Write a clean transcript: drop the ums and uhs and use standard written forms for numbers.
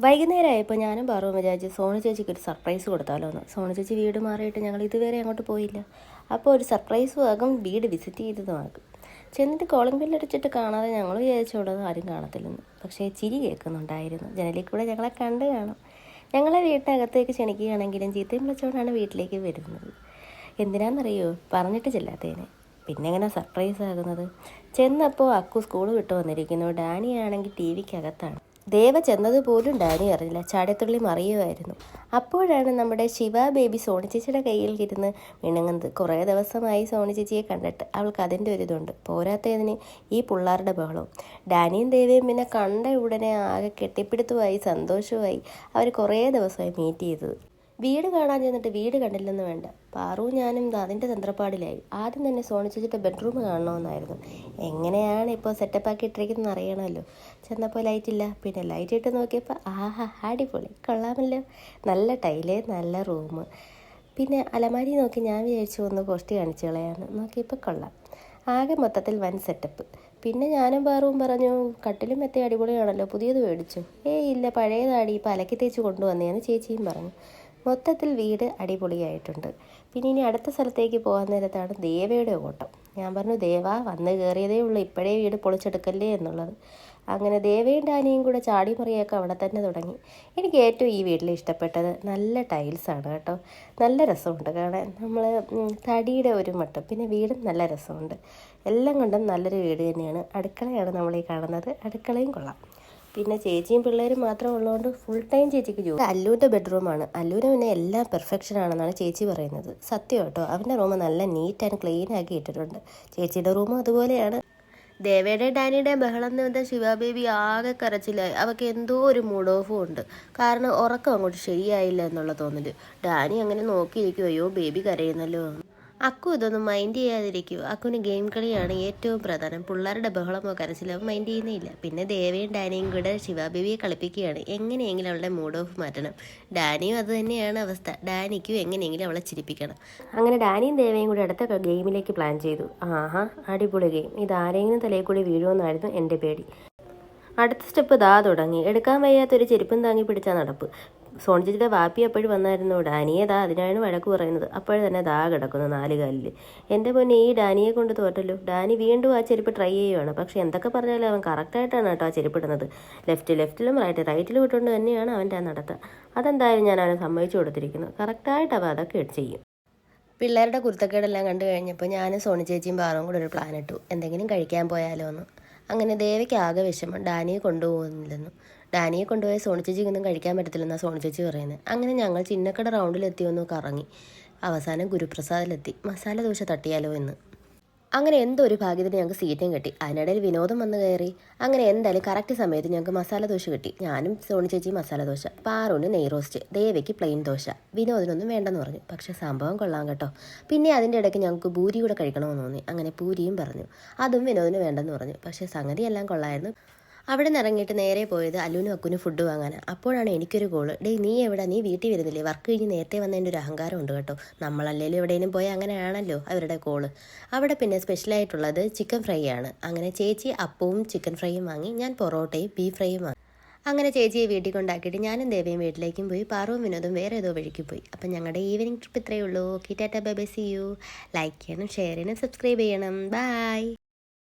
വൈകുന്നേരമായപ്പോൾ ഞാനും പാറുവും വിചാരിച്ചു സോണു ചേച്ചിക്ക് ഒരു സർപ്രൈസ് കൊടുത്താലോ എന്ന്. സോണു ചേച്ചി വീട് മാറിയിട്ട് ഞങ്ങൾ ഇതുവരെ അങ്ങോട്ട് പോയില്ല. അപ്പോൾ ഒരു സർപ്രൈസും ആകും, വീട് വിസിറ്റ് ചെയ്തതുമാകും. ചെന്നിട്ട് കോളിംഗ് ബെല്ലടിച്ചിട്ട് കാണാതെ ഞങ്ങൾ വിചാരിച്ചോടത് ആരും കാണത്തില്ലെന്ന്. പക്ഷേ ചിരി കേൾക്കുന്നുണ്ടായിരുന്നു. ജനലിൽ കൂടെ ഞങ്ങളെ കണ്ട് കാണും. ഞങ്ങളെ വീട്ടിനകത്തേക്ക് ക്ഷണിക്കുകയാണെങ്കിലും ചീത്തയും വിളിച്ചോണ്ടാണ് വീട്ടിലേക്ക് വരുന്നത്. എന്തിനാണെന്നറിയോ? പറഞ്ഞിട്ട് ചെല്ലാത്തതിന്. പിന്നെ എങ്ങനെ സർപ്രൈസ് ആകുന്നത്? ചെന്നപ്പോൾ അക്കു സ്കൂൾ വിട്ട് വന്നിരിക്കുന്നു. ഡാനിയാണെങ്കിൽ ടി വിക്കകത്താണ്. ദേവ ചെന്നതുപോലും ഡാനി അറിയില്ല. ചാടിത്തുള്ളി മറിയുമായിരുന്നു. അപ്പോഴാണ് നമ്മുടെ ശിവ ബേബി സോണി ചേച്ചിയുടെ കയ്യിൽ ഇരുന്ന് മിണുങ്ങുന്നത്. കുറേ ദിവസമായി സോണി ചേച്ചിയെ കണ്ടിട്ട് അവൾക്ക് അതിൻ്റെ ഒരു ഇതുണ്ട്. പോരാത്തതിന് ഈ പിള്ളേരുടെ ബഹളവും. ഡാനിയും ദേവയും പിന്നെ കണ്ട ഉടനെ ആകെ കെട്ടിപ്പിടുത്തുമായി സന്തോഷമായി. അവർ കുറേ ദിവസമായി മീറ്റ് ചെയ്തത്. വീട് കാണാൻ ചെന്നിട്ട് വീട് കണ്ടില്ലെന്ന് വേണ്ട, പാറുവും ഞാനും അതിൻ്റെ തന്ത്രപ്പാടിലായി. ആദ്യം തന്നെ സോണി ചേച്ചിയുടെ ബെഡ്റൂം കാണണമെന്നായിരുന്നു. എങ്ങനെയാണ് ഇപ്പോൾ സെറ്റപ്പാക്കി ഇട്ടിരിക്കുന്നതെന്ന് അറിയണമല്ലോ. ചെന്നപ്പോൾ ലൈറ്റ് ഇല്ല. പിന്നെ ലൈറ്റ് ഇട്ട് നോക്കിയപ്പോൾ ആഹാ, അടിപൊളി, കൊള്ളാമല്ലോ, നല്ല ടൈല്, നല്ല റൂം. പിന്നെ അലമാരി നോക്കി ഞാൻ വിചാരിച്ചു ഒന്ന് കോഷ്ടി കാണിച്ചു കളയാന്ന്. നോക്കിയപ്പോൾ കൊള്ളാം. ആകെ മൊത്തത്തിൽ വൻ സെറ്റപ്പ്. പിന്നെ ഞാനും പാറുവും പറഞ്ഞു, കട്ടിലും മെത്തയും അടിപൊളിയാണല്ലോ, പുതിയത് മേടിച്ചു. ഇല്ല, പഴയതാടി, ഇപ്പോൾ അലക്കി തേച്ച് കൊണ്ടുവന്നേന്ന് ചേച്ചിയും പറഞ്ഞു. മൊത്തത്തിൽ വീട് അടിപൊളിയായിട്ടുണ്ട്. പിന്നെ ഇനി അടുത്ത സ്ഥലത്തേക്ക് പോകാൻ നേരത്താണ് ദേവയുടെ ഓട്ടം. ഞാൻ പറഞ്ഞു, ദേവ വന്ന് കയറിയതേ ഉള്ളൂ, ഇപ്പോഴേ വീട് പൊളിച്ചെടുക്കല്ലേ എന്നുള്ളത്. അങ്ങനെ ദേവയും ഡാനിയും കൂടെ ചാടിമറിയൊക്കെ അവിടെ തന്നെ തുടങ്ങി. എനിക്ക് ഏറ്റവും ഈ വീട്ടിൽ ഇഷ്ടപ്പെട്ടത് നല്ല ടൈൽസാണ് കേട്ടോ. നല്ല രസമുണ്ട് കാണാൻ. നമ്മൾ തടിയുടെ ഒരു മട്ടും, പിന്നെ വീടും നല്ല രസമുണ്ട്. എല്ലാം കൊണ്ടും നല്ലൊരു വീട് തന്നെയാണ്. അടുക്കളയാണ് നമ്മൾ ഈ കാണുന്നത്. അടുക്കളയും കൊള്ളാം. പിന്നെ ചേച്ചിയും പിള്ളേരും മാത്രം ഉള്ളതുകൊണ്ട് ഫുൾ ടൈം ചേച്ചിക്ക് ജോലി. അല്ലൂൻ്റെ ബെഡ്റൂമാണ്. അല്ലൂന് പിന്നെ എല്ലാം പെർഫെക്ഷൻ ആണെന്നാണ് ചേച്ചി പറയുന്നത്. സത്യം കേട്ടോ, അവൻ്റെ റൂം നല്ല നീറ്റ് ആൻഡ് ക്ലീൻ ആക്കി ഇട്ടിട്ടുണ്ട്. ചേച്ചിയുടെ റൂമും അതുപോലെയാണ്. ദേവയുടെ ഡാനിയുടെ ബഹളം എന്ന് ശിവ ബേബി ആകെ കരച്ചിലായി. അവൾക്ക് എന്തോ ഒരു മൂഡ് ഓഫും ഉണ്ട്. കാരണം ഉറക്കം അങ്ങോട്ട് ശരിയായില്ല എന്നുള്ള തോന്നല്. ഡാനി അങ്ങനെ നോക്കിയിരിക്കും, അയ്യോ ബേബി കരയുന്നല്ലോ. അക്കു ഇതൊന്നും മൈൻഡ് ചെയ്യാതിരിക്കും. അക്കുവിന് ഗെയിം കളിയാണ് ഏറ്റവും പ്രധാനം. പിള്ളേരുടെ ബഹളമോ കരച്ചിലോ മൈൻഡ് ചെയ്യുന്നില്ല. പിന്നെ ദേവയും ഡാനിയും കൂടെ ശിവാബേബിയെ കളിപ്പിക്കുകയാണ്. എങ്ങനെയെങ്കിലും അവളുടെ മൂഡ് ഓഫ് മാറ്റണം. ഡാനിയും അത് തന്നെയാണ് അവസ്ഥ. ഡാനിക്കും എങ്ങനെയെങ്കിലും അവളെ ചിരിപ്പിക്കണം. അങ്ങനെ ഡാനിയും ദേവയും കൂടി അടുത്ത ഗെയിമിലേക്ക് പ്ലാൻ ചെയ്തു. ആഹാ, അടിപൊളി ഗെയിം. ഇത് ആരെങ്കിലും തലയിൽ കൂടി വീഴുമെന്നായിരുന്നു എൻ്റെ പേടി. അടുത്ത സ്റ്റെപ്പ് ദാ തുടങ്ങി. എടുക്കാൻ വയ്യാത്തൊരു ചെരുപ്പും താങ്ങി പിടിച്ചാൽ നടപ്പ്. സോണി ചേച്ചിയുടെ വാപ്പി എപ്പോഴും വന്നായിരുന്നു. ഡാനിയെ ദാ അതിനാണ് വഴക്ക് പറയുന്നത്. അപ്പോഴും തന്നെ ദാ കിടക്കുന്നു 4 കാലിൽ. എൻ്റെ മുന്നേ ഈ ഡാനിയെ കൊണ്ട് തോറ്റല്ലോ. ഡാനി വീണ്ടും ആ ചെരുപ്പ് ട്രൈ ചെയ്യുവാണ്. പക്ഷെ എന്തൊക്കെ പറഞ്ഞാലും അവൻ കറക്റ്റായിട്ടാണ് കേട്ടോ ആ ചെരുപ്പിടുന്നത്. ലെഫ്റ്റിലും റൈറ്റിലും ഇട്ടുകൊണ്ട് തന്നെയാണ് അവൻ്റെ ആ നടത്തം. അതെന്തായാലും ഞാൻ അവനെ സമ്മതിച്ചു കൊടുത്തിരിക്കുന്നു. കറക്റ്റായിട്ട് അവൻ അതൊക്കെ ചെയ്യും. പിള്ളേരുടെ കുരുത്തക്കേടെല്ലാം കണ്ടു കഴിഞ്ഞപ്പോൾ ഞാനും സോണി ചേച്ചിയും പാറും കൂടെ ഒരു പ്ലാൻ ഇട്ടു. എന്തെങ്കിലും കഴിക്കാൻ പോയാലോ എന്ന്. അങ്ങനെ ദേവയ്ക്ക് ആകെ വിഷമം, ഡാനിയെ കൊണ്ടുപോകുന്നില്ലെന്നു. ഡാനിയെ കൊണ്ടുപോയി സോണി ചേച്ചിക്കൊന്നും കഴിക്കാൻ പറ്റത്തില്ലെന്നാണ് സോണി ചേച്ചി പറയുന്നത്. അങ്ങനെ ഞങ്ങൾ ചിന്നക്കട റൗണ്ടിലെത്തിയൊന്ന് കറങ്ങി. അവസാനം ഗുരുപ്രസാദിലെത്തി. മസാല ദോശ തട്ടിയാലോ എന്ന്. അങ്ങനെ എന്തോ ഒരു ഭാഗ്യത്തിന് ഞങ്ങൾക്ക് സീറ്റും കിട്ടി. അതിനിടയിൽ വിനോദം വന്ന് കയറി. അങ്ങനെ എന്തായാലും കറക്റ്റ് സമയത്ത് ഞങ്ങൾക്ക് മസാല ദോശ കിട്ടി. ഞാനും സോണി ചേച്ചി മസാല ദോശ, പാറുവിന് നെയ് റോസ്റ്റ്, ദേവയ്ക്ക് പ്ലെയിൻ ദോശ. വിനോദിനൊന്നും വേണ്ടെന്ന് പറഞ്ഞു. പക്ഷെ സംഭവം കൊള്ളാം കേട്ടോ. പിന്നെ അതിൻ്റെ ഇടയ്ക്ക് ഞങ്ങൾക്ക് പൂരി കൂടെ കഴിക്കണമെന്ന് തോന്നി. അങ്ങനെ പൂരിയും പറഞ്ഞു. അതും വിനോദിന് വേണ്ടെന്ന് പറഞ്ഞു. പക്ഷേ സംഗതിയെല്ലാം കൊള്ളായിരുന്നു. അവിടെ നിന്ന് ഇറങ്ങിയിട്ട് നേരെ പോയത് അല്ലുവിനും അക്കുനും ഫുഡ് വാങ്ങാനാണ്. അപ്പോഴാണ് എനിക്കൊരു കോള്. നീ എവിടെ? നീ വീട്ടിൽ വരുന്നില്ലേ? വർക്ക് കഴിഞ്ഞ് നേരത്തെ വന്നതിൻ്റെ ഒരു അഹങ്കാരം ഉണ്ട് കേട്ടോ. നമ്മളല്ലേലും എവിടെയും പോയാൽ അങ്ങനെയാണല്ലോ അവരുടെ കോള്. അവിടെ പിന്നെ സ്പെഷ്യലായിട്ടുള്ളത് ചിക്കൻ ഫ്രൈ ആണ്. അങ്ങനെ ചേച്ചി അപ്പവും ചിക്കൻ ഫ്രൈയും വാങ്ങി. ഞാൻ പൊറോട്ടയും ബീഫ് ഫ്രൈയും വാങ്ങി. അങ്ങനെ ചേച്ചിയെ വീട്ടിൽ കൊണ്ടാക്കിയിട്ട് ഞാനും ദേവയും വീട്ടിലേക്കും പോയി. പാറുവും വിനോദും വേറെ ഏതോ വഴിക്ക് പോയി. അപ്പം ഞങ്ങളുടെ ഈവനിങ് ട്രിപ്പ് ഇത്രയേ ഉള്ളൂ. Okay, tata bye bye, see you. Like ചെയ്യണം, ഷെയർ ചെയ്യണം, സബ്സ്ക്രൈബ് ചെയ്യണം. ബൈ.